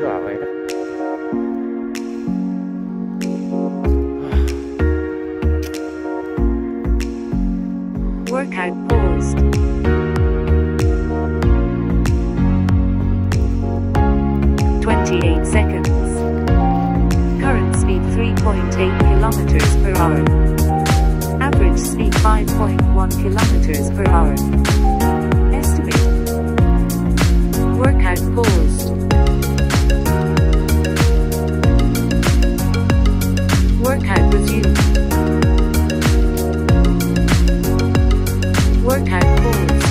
चिसो हावा होइन Workout paused. Seconds. Current speed 3.8 kilometers per hour. Average speed 5.1 kilometers per hour. Estimate. Workout paused. Workout resumed. Workout paused.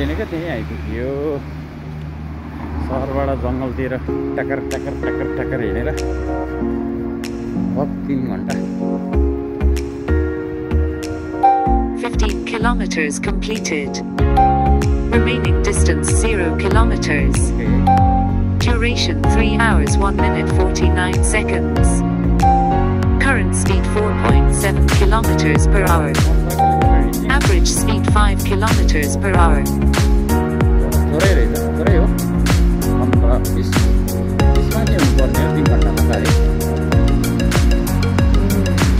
हिँडेको त्यहीँ आइपुग्यो सहरबाट जङ्गलतिर टक्कर टक्कर टक्कर टक्कर हिँडेर 3 घण्टा 15 kilometers completed. Remaining distance 0 kilometers. Duration 3 hours 1 minute 49 seconds. Current speed 4.7 kilometers per hour. Average speed 5 kilometers per hour.